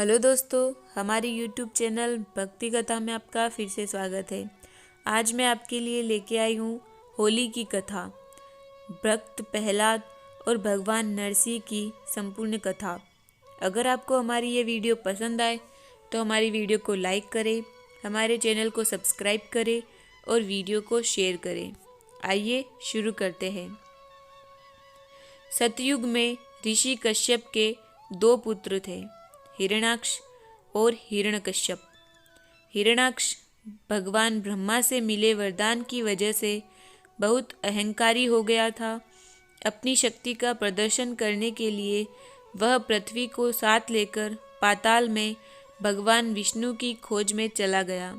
Hello दोस्तों, हमारी YouTube channel भक्ति कथा में आपका फिर से स्वागत है। आज मैं आपके लिए लेके आई हूँ होली की कथा, भक्त प्रहलाद और भगवान नरसिंह की संपूर्ण कथा। अगर आपको हमारी ये वीडियो पसंद आए तो हमारी वीडियो को लाइक करें, हमारे चैनल को सब्सक्राइब करें और वीडियो को शेयर करें। आइए शुरू करते हैं। सतयुग में ऋषि कश्यप के दो पुत्र थे, हिरण्याक्ष और हिरण्यकश्यप। हिरण्याक्ष भगवान ब्रह्मा से मिले वरदान की वजह से बहुत अहंकारी हो गया था। अपनी शक्ति का प्रदर्शन करने के लिए वह पृथ्वी को साथ लेकर पाताल में भगवान विष्णु की खोज में चला गया।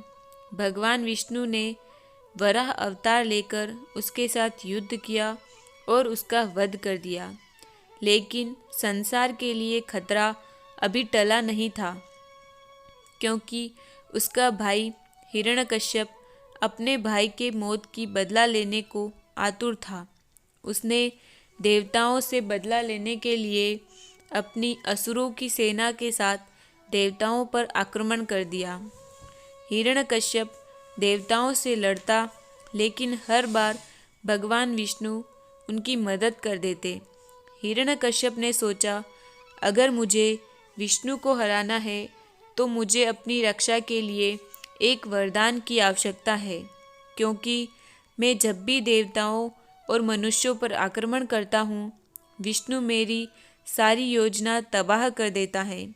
भगवान विष्णु ने वराह अवतार लेकर उसके साथ युद्ध किया और उसका वध कर दिया, लेकिन संसार के लिए खतरा अभी टला नहीं था, क्योंकि उसका भाई हिरण्यकश्यप अपने भाई के मौत की बदला लेने को आतुर था। उसने देवताओं से बदला लेने के लिए अपनी असुरों की सेना के साथ देवताओं पर आक्रमण कर दिया। हिरण्यकश्यप देवताओं से लड़ता, लेकिन हर बार भगवान विष्णु उनकी मदद कर देते। हिरण्यकश्यप ने सोचा, अगर मुझे विष्णु को हराना है तो मुझे अपनी रक्षा के लिए एक वरदान की आवश्यकता है, क्योंकि मैं जब भी देवताओं और मनुष्यों पर आक्रमण करता हूँ, विष्णु मेरी सारी योजना तबाह कर देता है।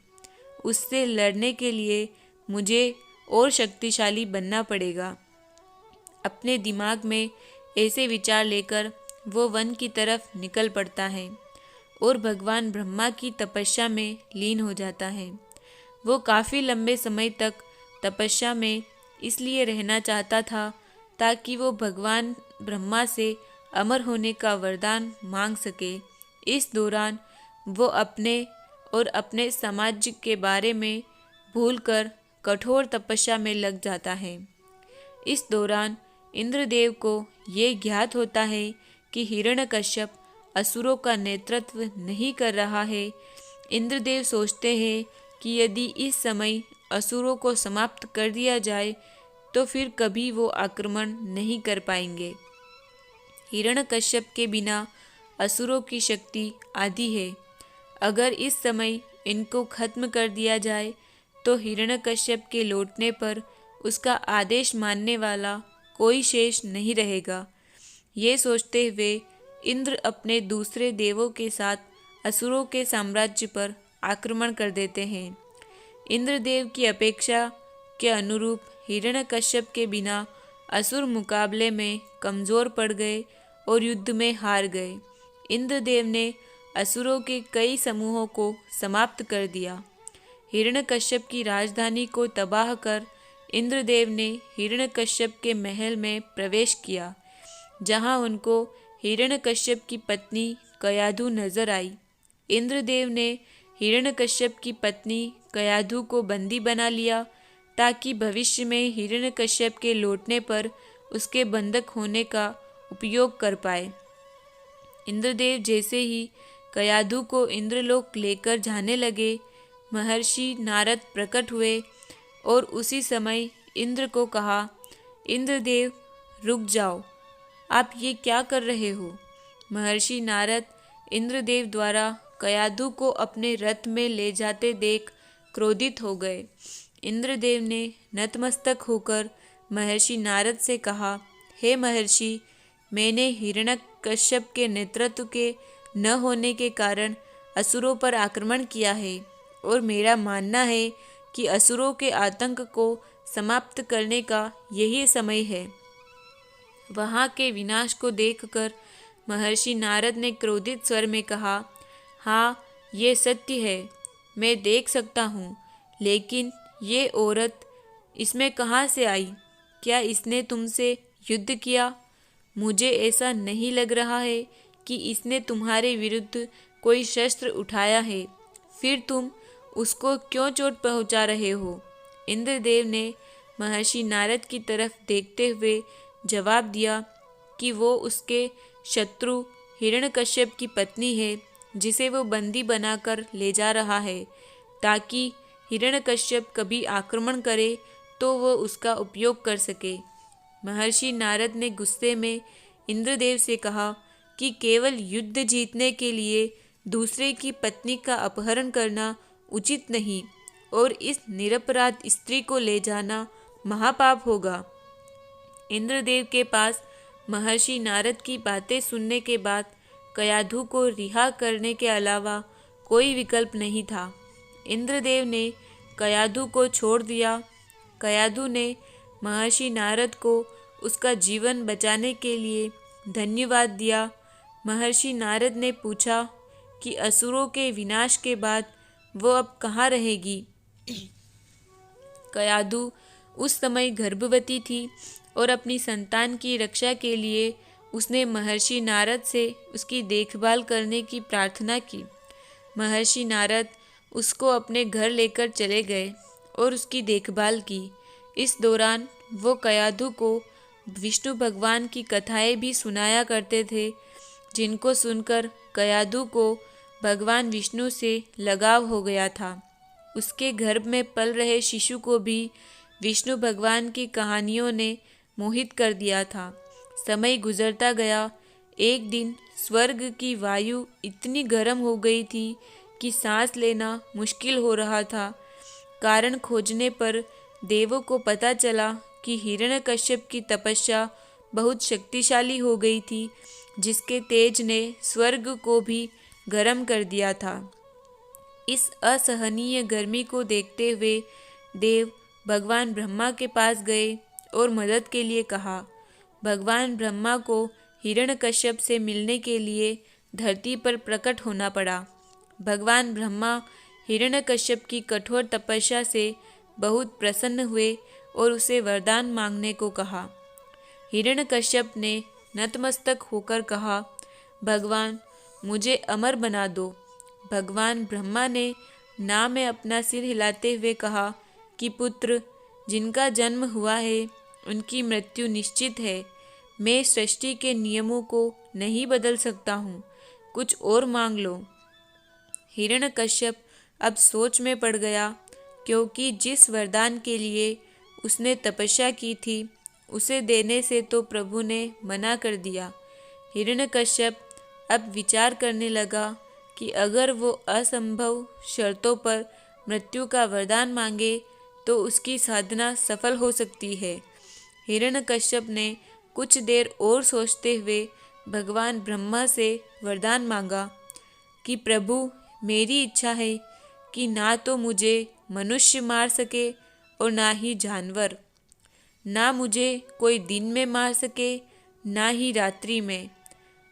उससे लड़ने के लिए मुझे और शक्तिशाली बनना पड़ेगा। अपने दिमाग में ऐसे विचार लेकर वो वन की तरफ निकल पड़ता है और भगवान ब्रह्मा की तपस्या में लीन हो जाता है। वो काफ़ी लंबे समय तक तपस्या में इसलिए रहना चाहता था ताकि वो भगवान ब्रह्मा से अमर होने का वरदान मांग सके। इस दौरान वो अपने और अपने समाज के बारे में भूलकर कठोर तपस्या में लग जाता है। इस दौरान इंद्रदेव को ये ज्ञात होता है कि हिरण्यकश्यप असुरों का नेतृत्व नहीं कर रहा है। इंद्रदेव सोचते हैं कि यदि इस समय असुरों को समाप्त कर दिया जाए तो फिर कभी वो आक्रमण नहीं कर पाएंगे। हिरण्यकश्यप के बिना असुरों की शक्ति आधी है। अगर इस समय इनको खत्म कर दिया जाए तो हिरण्यकश्यप के लौटने पर उसका आदेश मानने वाला कोई शेष नहीं रहेगा। ये सोचते हुए इंद्र अपने दूसरे देवों के साथ असुरों के साम्राज्य पर आक्रमण कर देते हैं। इंद्रदेव की अपेक्षा के अनुरूप हिरण्यकश्यप के बिना असुर मुकाबले में कमज़ोर पड़ गए और युद्ध में हार गए। इंद्रदेव ने असुरों के कई समूहों को समाप्त कर दिया। हिरण्यकश्यप की राजधानी को तबाह कर इंद्रदेव ने हिरण्यकश्यप के महल में प्रवेश किया, जहां उनको हिरण्यकश्यप की पत्नी कयाधु नजर आई। इंद्रदेव ने हिरण्यकश्यप की पत्नी कयाधु को बंदी बना लिया ताकि भविष्य में हिरण्यकश्यप के लौटने पर उसके बंधक होने का उपयोग कर पाए। इंद्रदेव जैसे ही कयाधु को इंद्रलोक लेकर जाने लगे, महर्षि नारद प्रकट हुए और उसी समय इंद्र को कहा, इंद्रदेव रुक जाओ, आप ये क्या कर रहे हो? महर्षि नारद इंद्रदेव द्वारा कयाधु को अपने रथ में ले जाते देख क्रोधित हो गए। इंद्रदेव ने नतमस्तक होकर महर्षि नारद से कहा, हे महर्षि, मैंने हिरण्यकश्यप के नेतृत्व के न होने के कारण असुरों पर आक्रमण किया है और मेरा मानना है कि असुरों के आतंक को समाप्त करने का यही समय है। वहाँ के विनाश को देखकर महर्षि नारद ने क्रोधित स्वर में कहा, हाँ, ये सत्य है, मैं देख सकता हूँ, लेकिन ये औरत इसमें कहाँ से आई? क्या इसने तुमसे युद्ध किया? मुझे ऐसा नहीं लग रहा है कि इसने तुम्हारे विरुद्ध कोई शस्त्र उठाया है, फिर तुम उसको क्यों चोट पहुँचा रहे हो? इंद्रदेव ने महर्षि नारद की तरफ देखते हुए जवाब दिया कि वो उसके शत्रु हिरण्यकश्यप की पत्नी है, जिसे वो बंदी बनाकर ले जा रहा है, ताकि हिरण्यकश्यप कभी आक्रमण करे तो वो उसका उपयोग कर सके। महर्षि नारद ने गुस्से में इंद्रदेव से कहा कि केवल युद्ध जीतने के लिए दूसरे की पत्नी का अपहरण करना उचित नहीं और इस निरपराध स्त्री को ले जाना महापाप होगा। इंद्रदेव के पास महर्षि नारद की बातें सुनने के बाद कयाधु को रिहा करने के अलावा कोई विकल्प नहीं था। इंद्रदेव ने कयाधु को छोड़ दिया। कयाधु ने महर्षि नारद को उसका जीवन बचाने के लिए धन्यवाद दिया। महर्षि नारद ने पूछा कि असुरों के विनाश के बाद वो अब कहाँ रहेगी। कयाधु उस समय गर्भवती थी और अपनी संतान की रक्षा के लिए उसने महर्षि नारद से उसकी देखभाल करने की प्रार्थना की। महर्षि नारद उसको अपने घर लेकर चले गए और उसकी देखभाल की। इस दौरान वो कयाधु को विष्णु भगवान की कथाएं भी सुनाया करते थे, जिनको सुनकर कयाधु को भगवान विष्णु से लगाव हो गया था। उसके गर्भ में पल रहे शिशु को भी विष्णु भगवान की कहानियों ने मोहित कर दिया था। समय गुजरता गया। एक दिन स्वर्ग की वायु इतनी गर्म हो गई थी कि सांस लेना मुश्किल हो रहा था। कारण खोजने पर देवों को पता चला कि हिरण्यकश्यप की तपस्या बहुत शक्तिशाली हो गई थी, जिसके तेज ने स्वर्ग को भी गर्म कर दिया था। इस असहनीय गर्मी को देखते हुए देव भगवान ब्रह्मा के पास गए और मदद के लिए कहा। भगवान ब्रह्मा को हिरण्यकश्यप से मिलने के लिए धरती पर प्रकट होना पड़ा। भगवान ब्रह्मा हिरण्यकश्यप की कठोर तपस्या से बहुत प्रसन्न हुए और उसे वरदान मांगने को कहा। हिरण्यकश्यप ने नतमस्तक होकर कहा, भगवान मुझे अमर बना दो। भगवान ब्रह्मा ने ना में अपना सिर हिलाते हुए कहा कि पुत्र, जिनका जन्म हुआ है उनकी मृत्यु निश्चित है। मैं सृष्टि के नियमों को नहीं बदल सकता हूँ, कुछ और मांग लो। हिरण्यकश्यप अब सोच में पड़ गया, क्योंकि जिस वरदान के लिए उसने तपस्या की थी उसे देने से तो प्रभु ने मना कर दिया। हिरण्यकश्यप अब विचार करने लगा कि अगर वो असंभव शर्तों पर मृत्यु का वरदान मांगे तो उसकी साधना सफल हो सकती है। हिरण्यकश्यप ने कुछ देर और सोचते हुए भगवान ब्रह्मा से वरदान मांगा कि प्रभु, मेरी इच्छा है कि ना तो मुझे मनुष्य मार सके और ना ही जानवर, ना मुझे कोई दिन में मार सके ना ही रात्रि में,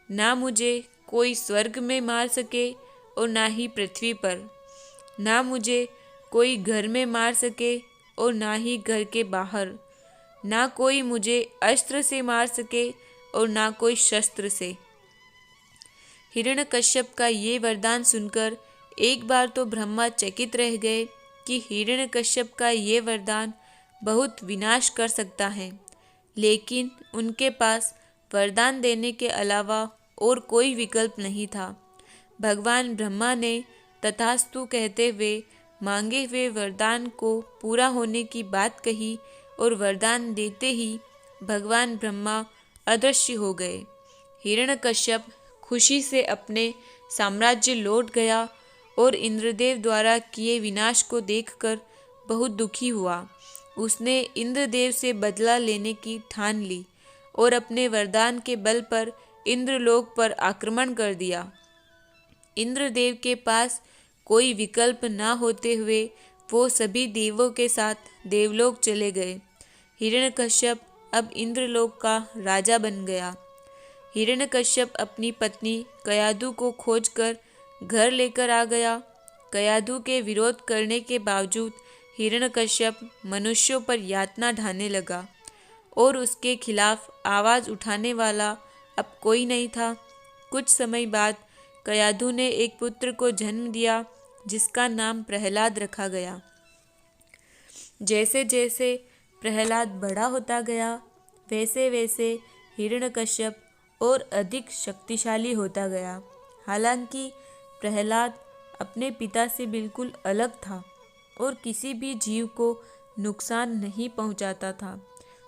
ना मुझे कोई स्वर्ग में मार सके और ना ही पृथ्वी पर, ना मुझे कोई घर में मार सके और ना ही घर के बाहर, ना कोई मुझे अस्त्र से मार सके और ना कोई शस्त्र से। हिरण्यकश्यप का ये वरदान सुनकर एक बार तो ब्रह्मा चकित रह गए कि हिरण्यकश्यप का ये वरदान बहुत विनाश कर सकता है, लेकिन उनके पास वरदान देने के अलावा और कोई विकल्प नहीं था। भगवान ब्रह्मा ने तथास्तु कहते हुए मांगे हुए वरदान को पूरा होने की बात कही और वरदान देते ही भगवान ब्रह्मा अदृश्य हो गए। हिरण्यकश्यप खुशी से अपने साम्राज्य लौट गया और इंद्रदेव द्वारा किए विनाश को देखकर बहुत दुखी हुआ। उसने इंद्रदेव से बदला लेने की ठान ली और अपने वरदान के बल पर इंद्रलोक पर आक्रमण कर दिया। इंद्रदेव के पास कोई विकल्प न होते हुए वो सभी देवों के साथ देवलोक चले गए। हिरण्यकश्यप अब इंद्रलोक का राजा बन गया। हिरण्यकश्यप अपनी पत्नी कयाधु को खोजकर घर लेकर आ गया। कयाधु के विरोध करने के बावजूद हिरण्यकश्यप मनुष्यों पर यातना ढाने लगा और उसके खिलाफ आवाज़ उठाने वाला अब कोई नहीं था। कुछ समय बाद कयाधु ने एक पुत्र को जन्म दिया, जिसका नाम प्रहलाद रखा गया। जैसे जैसे प्रहलाद बड़ा होता गया, वैसे वैसे हिरण्यकश्यप और अधिक शक्तिशाली होता गया। हालांकि प्रहलाद अपने पिता से बिल्कुल अलग था। और किसी भी जीव को नुकसान नहीं पहुंचाता था।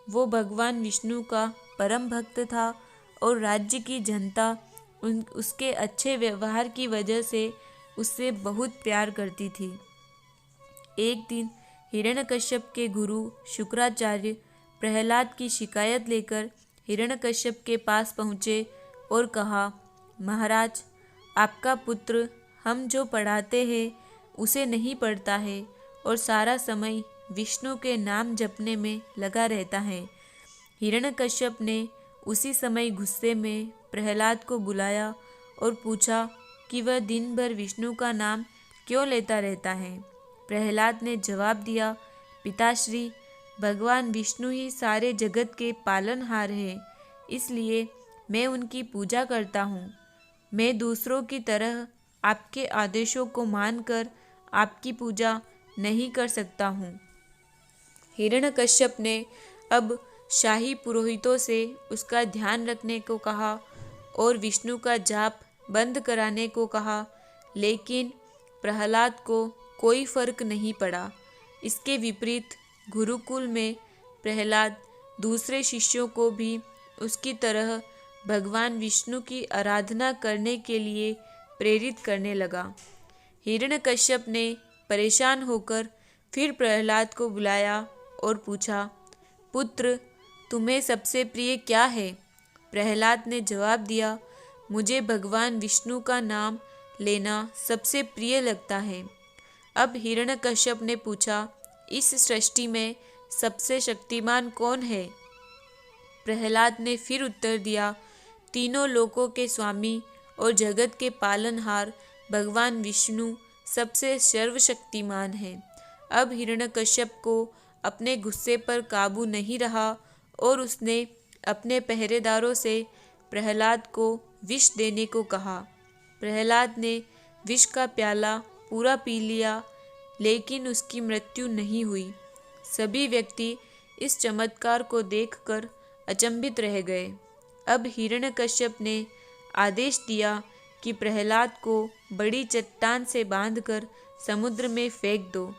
वो भगवान विष्णु का परम भक्त था और राज्य की जनता उसके अच्छे व्यवहार की वजह से उससे बहुत प्यार करती थी। एक दिन हिरण्यकश्यप के गुरु शुक्राचार्य प्रहलाद की शिकायत लेकर हिरण्यकश्यप के पास पहुँचे और कहा, महाराज, आपका पुत्र हम जो पढ़ाते हैं उसे नहीं पढ़ता है और सारा समय विष्णु के नाम जपने में लगा रहता है। हिरण्यकश्यप ने उसी समय गुस्से में प्रहलाद को बुलाया और पूछा कि वह दिन भर विष्णु का नाम क्यों लेता रहता है। प्रहलाद ने जवाब दिया, पिताश्री, भगवान विष्णु ही सारे जगत के पालनहार हैं, इसलिए मैं उनकी पूजा करता हूँ। मैं दूसरों की तरह आपके आदेशों को मानकर आपकी पूजा नहीं कर सकता हूँ। हिरण्यकश्यप ने अब शाही पुरोहितों से उसका ध्यान रखने को कहा और विष्णु का जाप बंद कराने को कहा, लेकिन प्रहलाद को कोई फर्क नहीं पड़ा। इसके विपरीत गुरुकुल में प्रहलाद दूसरे शिष्यों को भी उसकी तरह भगवान विष्णु की आराधना करने के लिए प्रेरित करने लगा। हिरण्यकश्यप ने परेशान होकर फिर प्रहलाद को बुलाया और पूछा, पुत्र, तुम्हें सबसे प्रिय क्या है? प्रहलाद ने जवाब दिया, मुझे भगवान विष्णु का नाम लेना सबसे प्रिय लगता है। अब हिरण्यकश्यप ने पूछा, इस सृष्टि में सबसे शक्तिमान कौन है? प्रहलाद ने फिर उत्तर दिया, तीनों लोकों के स्वामी और जगत के पालनहार भगवान विष्णु सबसे सर्वशक्तिमान है। अब हिरण्यकश्यप को अपने गुस्से पर काबू नहीं रहा और उसने अपने पहरेदारों से प्रहलाद को विष देने को कहा। प्रहलाद ने विष का प्याला पूरा पी लिया, लेकिन उसकी मृत्यु नहीं हुई। सभी व्यक्ति इस चमत्कार को देखकर अचंभित रह गए। अब हिरण्यकश्यप ने आदेश दिया कि प्रहलाद को बड़ी चट्टान से बांधकर समुद्र में फेंक दो,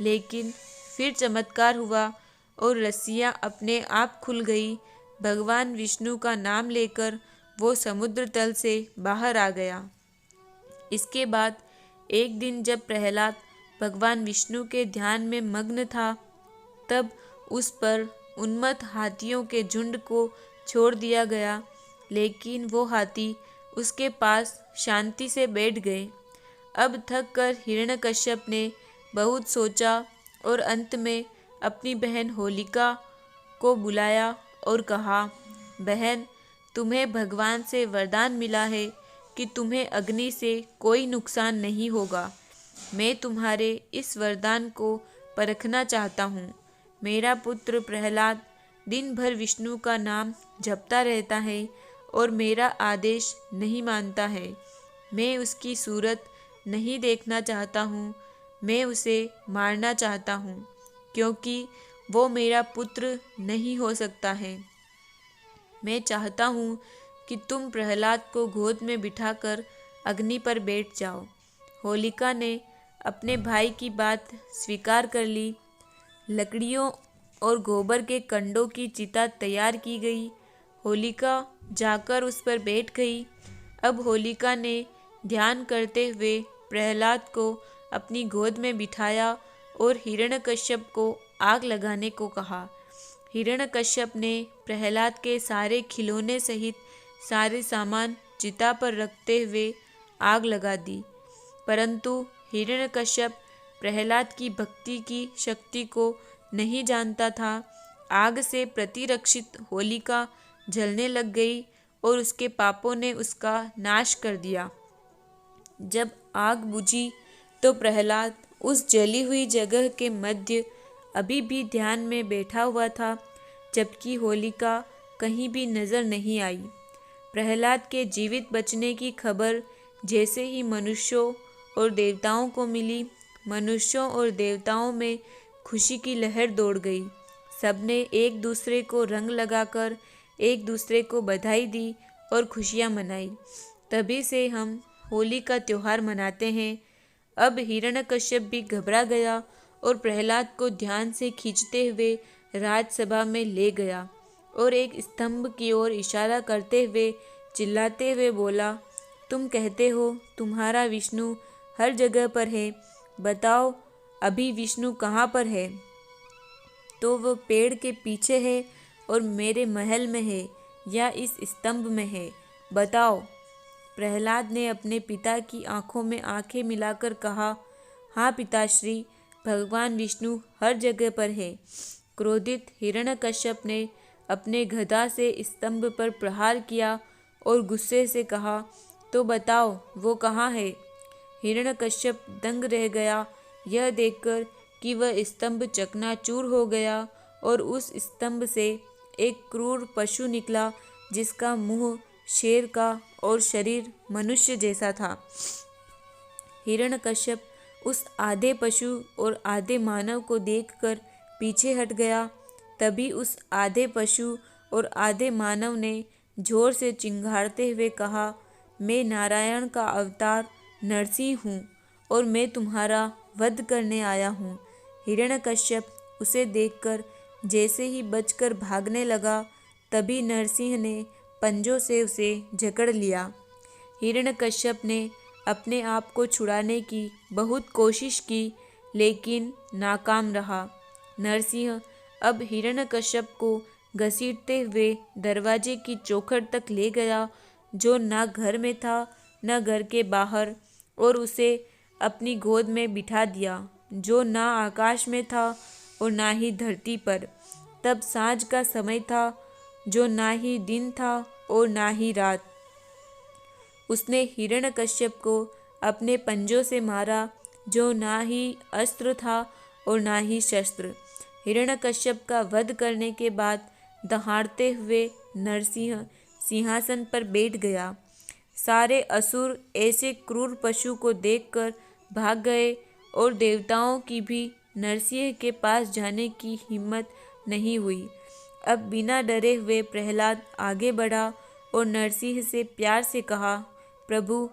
लेकिन फिर चमत्कार हुआ और रस्सियाँ अपने आप खुल गई। भगवान विष्णु का नाम लेकर वो समुद्र तल से बाहर आ गया। इसके बाद एक दिन जब प्रहलाद भगवान विष्णु के ध्यान में मग्न था, तब उस पर उन्मत्त हाथियों के झुंड को छोड़ दिया गया, लेकिन वो हाथी उसके पास शांति से बैठ गए। अब थक कर हिरण्यकश्यप ने बहुत सोचा और अंत में अपनी बहन होलिका को बुलाया और कहा, बहन, तुम्हें भगवान से वरदान मिला है कि तुम्हें अग्नि से कोई नुकसान नहीं होगा। मैं तुम्हारे इस वरदान को परखना चाहता हूँ। मेरा पुत्र प्रहलाद दिन भर विष्णु का नाम जपता रहता है और मेरा आदेश नहीं मानता है। मैं उसकी सूरत नहीं देखना चाहता हूँ। मैं उसे मारना चाहता हूँ, क्योंकि वो मेरा पुत्र नहीं हो सकता है। मैं चाहता हूँ कि तुम प्रहलाद को गोद में बिठाकर अग्नि पर बैठ जाओ। होलिका ने अपने भाई की बात स्वीकार कर ली। लकड़ियों और गोबर के कंडों की चिता तैयार की गई। होलिका जाकर उस पर बैठ गई। अब होलिका ने ध्यान करते हुए प्रहलाद को अपनी गोद में बिठाया और हिरण्यकश्यप को आग लगाने को कहा। हिरण्यकश्यप ने प्रहलाद के सारे खिलौने सहित सारे सामान चिता पर रखते हुए आग लगा दी, परंतु हिरण्यकश्यप प्रहलाद की भक्ति की शक्ति को नहीं जानता था। आग से प्रतिरक्षित होलिका जलने लग गई और उसके पापों ने उसका नाश कर दिया। जब आग बुझी तो प्रहलाद उस जली हुई जगह के मध्य अभी भी ध्यान में बैठा हुआ था, जबकि होलिका कहीं भी नजर नहीं आई। प्रहलाद के जीवित बचने की खबर जैसे ही मनुष्यों और देवताओं को मिली, मनुष्यों और देवताओं में खुशी की लहर दौड़ गई। सबने एक दूसरे को रंग लगाकर एक दूसरे को बधाई दी और खुशियाँ मनाई। तभी से हम होली का त्यौहार मनाते हैं। अब हिरण्यकश्यप भी घबरा गया और प्रहलाद को ध्यान से खींचते हुए राजसभा में ले गया और एक स्तंभ की ओर इशारा करते हुए चिल्लाते हुए बोला, तुम कहते हो तुम्हारा विष्णु हर जगह पर है, बताओ अभी विष्णु कहाँ पर है? तो वो पेड़ के पीछे है और मेरे महल में है या इस स्तंभ में है, बताओ। प्रहलाद ने अपने पिता की आंखों में आंखें मिलाकर कहा, हाँ पिताश्री, भगवान विष्णु हर जगह पर है। क्रोधित हिरण्यकश्यप ने अपने गदा से स्तंभ पर प्रहार किया और गुस्से से कहा, तो बताओ वो कहाँ है? हिरण्यकश्यप दंग रह गया यह देखकर कि वह स्तंभ चकनाचूर हो गया और उस स्तंभ से एक क्रूर पशु निकला जिसका मुंह शेर का और शरीर मनुष्य जैसा था। हिरण्यकश्यप उस आधे पशु और आधे मानव को देखकर पीछे हट गया। तभी उस आधे पशु और आधे मानव ने जोर से चिंघाड़ते हुए कहा, मैं नारायण का अवतार नरसिंह हूँ और मैं तुम्हारा वध करने आया हूँ। हिरण्यकश्यप उसे देखकर जैसे ही बचकर भागने लगा, तभी नरसिंह ने पंजों से उसे जकड़ लिया। हिरण्यकश्यप ने अपने आप को छुड़ाने की बहुत कोशिश की, लेकिन नाकाम रहा। नरसिंह अब हिरण्यकश्यप को घसीटते हुए दरवाजे की चौखट तक ले गया, जो ना घर में था न घर के बाहर, और उसे अपनी गोद में बिठा दिया, जो ना आकाश में था और ना ही धरती पर। तब सांझ का समय था, जो ना ही दिन था और ना ही रात। उसने हिरण्यकश्यप को अपने पंजों से मारा, जो ना ही अस्त्र था और ना ही शस्त्र। हिरण्यकश्यप का वध करने के बाद दहाड़ते हुए नरसिंह सिंहासन पर बैठ गया। सारे असुर ऐसे क्रूर पशु को देखकर भाग गए और देवताओं की भी नरसिंह के पास जाने की हिम्मत नहीं हुई। अब बिना डरे हुए प्रहलाद आगे बढ़ा और नरसिंह से प्यार से कहा, प्रभु,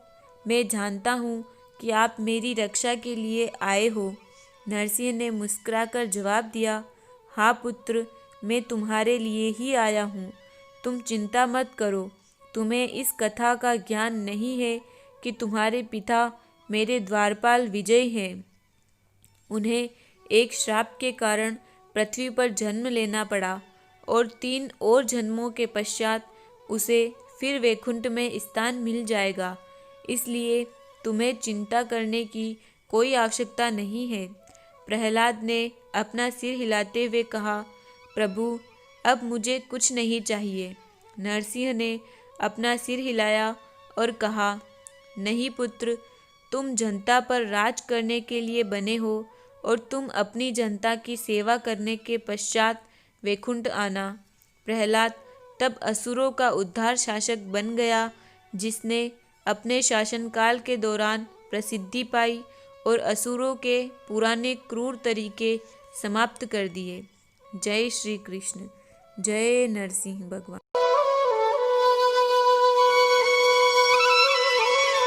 मैं जानता हूँ कि आप मेरी रक्षा के लिए आए हो। नरसिंह ने मुस्कुराकर जवाब दिया, हाँ पुत्र, मैं तुम्हारे लिए ही आया हूँ। तुम चिंता मत करो। तुम्हें इस कथा का ज्ञान नहीं है कि तुम्हारे पिता मेरे द्वारपाल विजय हैं। उन्हें एक श्राप के कारण पृथ्वी पर जन्म लेना पड़ा और 3 और जन्मों के पश्चात उसे फिर वैकुंठ में स्थान मिल जाएगा। इसलिए तुम्हें चिंता करने की कोई आवश्यकता नहीं है। प्रहलाद ने अपना सिर हिलाते हुए कहा, प्रभु, अब मुझे कुछ नहीं चाहिए। नरसिंह ने अपना सिर हिलाया और कहा, नहीं पुत्र, तुम जनता पर राज करने के लिए बने हो और तुम अपनी जनता की सेवा करने के पश्चात वैकुंठ आना। प्रहलाद तब असुरों का उद्धार शासक बन गया, जिसने अपने शासनकाल के दौरान प्रसिद्धि पाई और असुरों के पुराने क्रूर तरीके समाप्त कर दिए। जय श्री कृष्ण। जय नरसिंह भगवान।